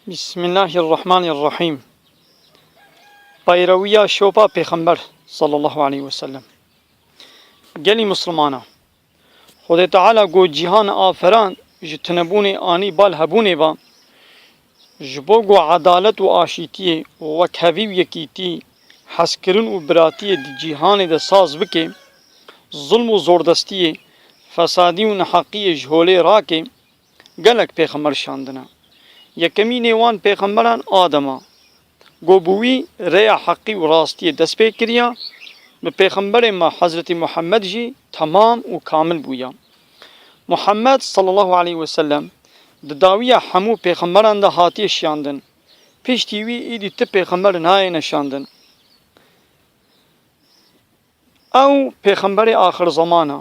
بسم الله الرحمن الرحیم. پیروی شوپا پیغمبر صلی الله علیه وسلم. گلی مسلمانا خدا تعالی گو جهان آفران جتنبون آنی بال هبونه با جبو گو عدالت و آشیتی و کهوی و یکیتی حسکرن و براتی دی جهان ده ساز بکه ظلم و زوردستی فسادی و نحقی جهوله راکه گلک پیغمبر شاندنا. یکمی نیوان پیغمبران آدما گوبوی ریا حقی و راستی دست پی کریا به پیغمبر ما حضرت محمد جی تمام و کامل بویا. محمد صلی الله علیه وسلم داویه همو پیغمبران ده هاتی شاندن پیش تیوی ایدی ته پیغمبر نای نشاندن او پیغمبر آخر زمانه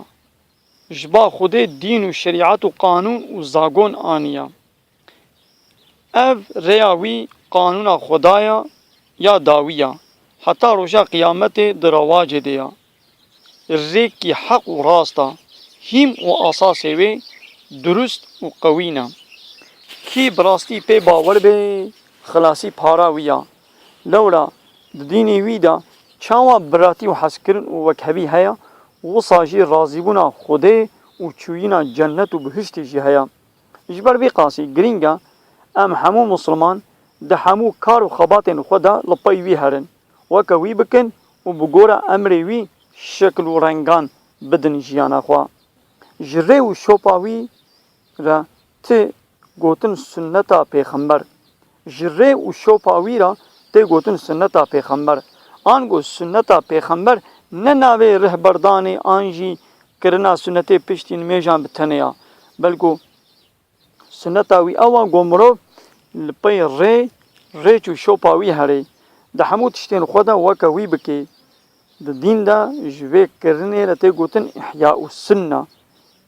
جبا خود دین و شریعت و قانون و زاگون آنیا اف ریاوی قانون خدایا یا داویا حتی روشا قیامت درواج دیا ریک کی حق و راستا هیم و اساس وی درست و قوینا کی براستی پی باور به خلاصی پارا ویا لولا دینی ویدا چاوا براتی و حسکرن و وکهبی هیا و ساجی رازیبونا خوده و چوینا جنت و بهشت جی هیا اجبر بی قاسی گرینگا ام همو مسلمان ده همو کار و خباتن خدا لپای وی هرن وکا وی بکن و بگورا امری وی شکل و رنگان بدن جیانا خوا جره و شوپاوی را ته گوتن سنتا پیغمبر جره و شوپاوی را ته گوتن سنتا پیغمبر آنگو سنتا پیغمبر نه ناوی رهبردان آنجی کرنا سنت پشتین میجان بتنیا بلکو سنتاوی اوا گمرو لپی ری چو شوپاوی هری ده همو تشتین خدا وکا وی بکی ده دین دا جوی کرنه رته گوتن احیاء السنه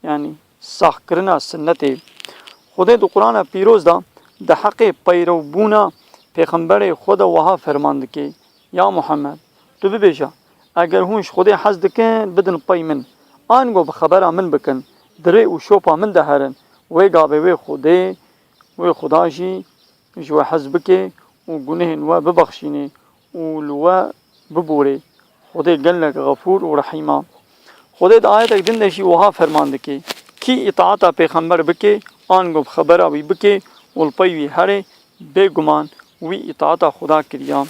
یعنی ساخ کرنا سنته خدا دو قرآن پیروز دا ده حق پیرو بونا پیغمبر خدا وها فرماند که یا محمد تو ببیجا اگر هونش خدا حز دکن بدن پای من آنگو بخبر من بکن دره و شوپا من ده هرن وی گابه وی خدا جی جو حزب که و گناه و ببخشینه و لوا ببوره خدا گلک غفور و رحیمه خدا دا آیت اک دندشی وها فرمانده که کی اطاعتا پیغمبر بکه آنگو خبره وی بکه والپی وی هره بگمان وی اطاعتا خدا کریا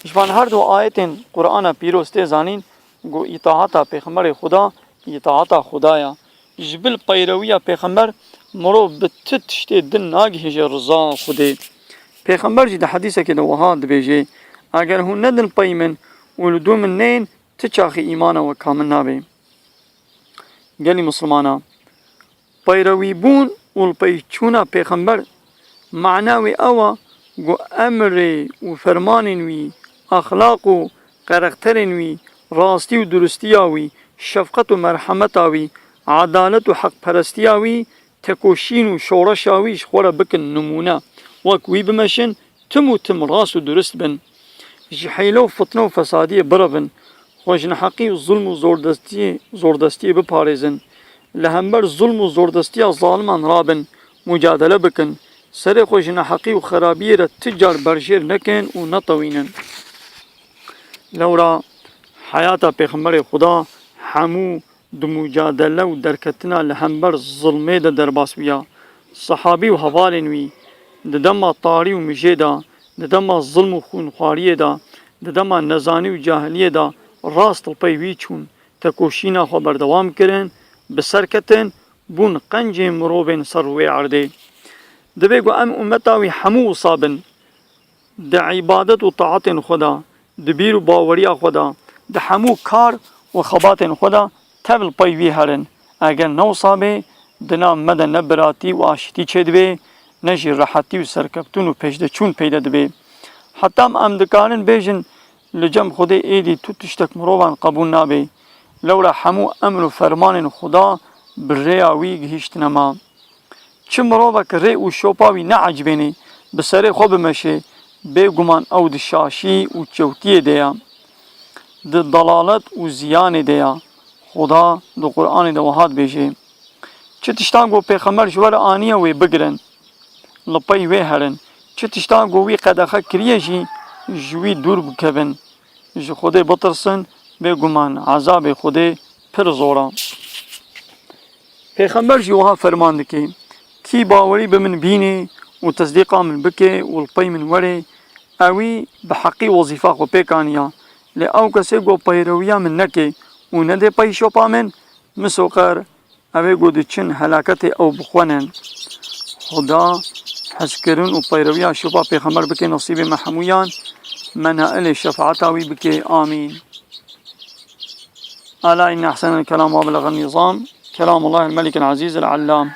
اشبان هر دو آیتین قرآن پیروسته زانین گو اطاعتا پیغمبر خدا اطاعتا خدایا جبل پیرویا پیغمبر مرو بتتشته دن ناگهش رضا خوده پیغمبر جی ده حدیثه که ده وها ده بیجه اگر هون ندن پای من ولدو من نین تچاخی ایمان و کامل نابه گلی مسلمانا پیروی بون والپی چونا پیغمبر معناوی اوا گو امر و فرمانین وی اخلاق و قرقترین وی راستی و درستی آوی شفقت و مرحمت آوی عدالت و حق پرستی آوی تکوشین و شورش آویش خورا بکن نمونه وکوی بمشن تم راس و درست بن جحیلو فتنه و فسادی بربن خوشن حقی و ظلم و زوردستی بپارزن لهمبر ظلم و زوردستی ظالمان رابن مجادله بکن سر خوشن حقی و خرابی را تجار برشیر نکن و نطوینن لورا حیات پیغمبر خدا همو د مجادله و درکتنا لهمبر ظلمه ده درباس بیا صحابی و حوالین وی د دما طاری و مجه دا د دما ظلم و خونخواری دا د دما نزانی و جاهلیه دا راست پی وی چون تکوشینا خو بردوام کرن بسرکتن بون قنج مروبن سروی عرده دبیگو ام امتاوی همو صابن د عبادت و طاعت خدا د بیر و باوریا خدا د همو کار و خبات خدا تبل پی وی هرن اگر نو صابه دنا مدن نبراتی و آشتی چه دبی نجی راحتی و سرکبتون و پیشده چون پیدا دبی حتی ام دکارن بیجن لجم خود ایدی تو تشتک مروبان قبول نابی لولا همو امر و فرمان خدا برریاوی گهشت نما چه مروبا که ری و شوپاوی نعجبینی بسره خوب مشه بگمان او د شاشی و چوتی دیا د ضلالت و زیان دیا خدا دو قرآن دو وحاد بیشه چه تشتان گو پیغمبر جوار آنیه وی بگرن لپای وی هرن چه تشتا گوی قدخه کریه جی جوی دور بکبن جی خوده بطرسن بگمان عذاب خوده پر زورا. پیغمبر جی وها فرمانده که کی باوری بمن بینه و تصدیقا من بکه و الپی من وره اوی بحقی وظیفه خو پیکانیا لی او کسی گو پیرویا من نکه و نده پی شوپا من مسوقر اوی گو ده چن حلاکت او بخونن. خدا حسکرون و پیرویا شوپا پیغمبر بکه نصیب محمویان منائل شفاعتاوی بکه آمین. ألا إن أحسن الكلام وأبلغ النظام كلام الله الملك العزيز العلام.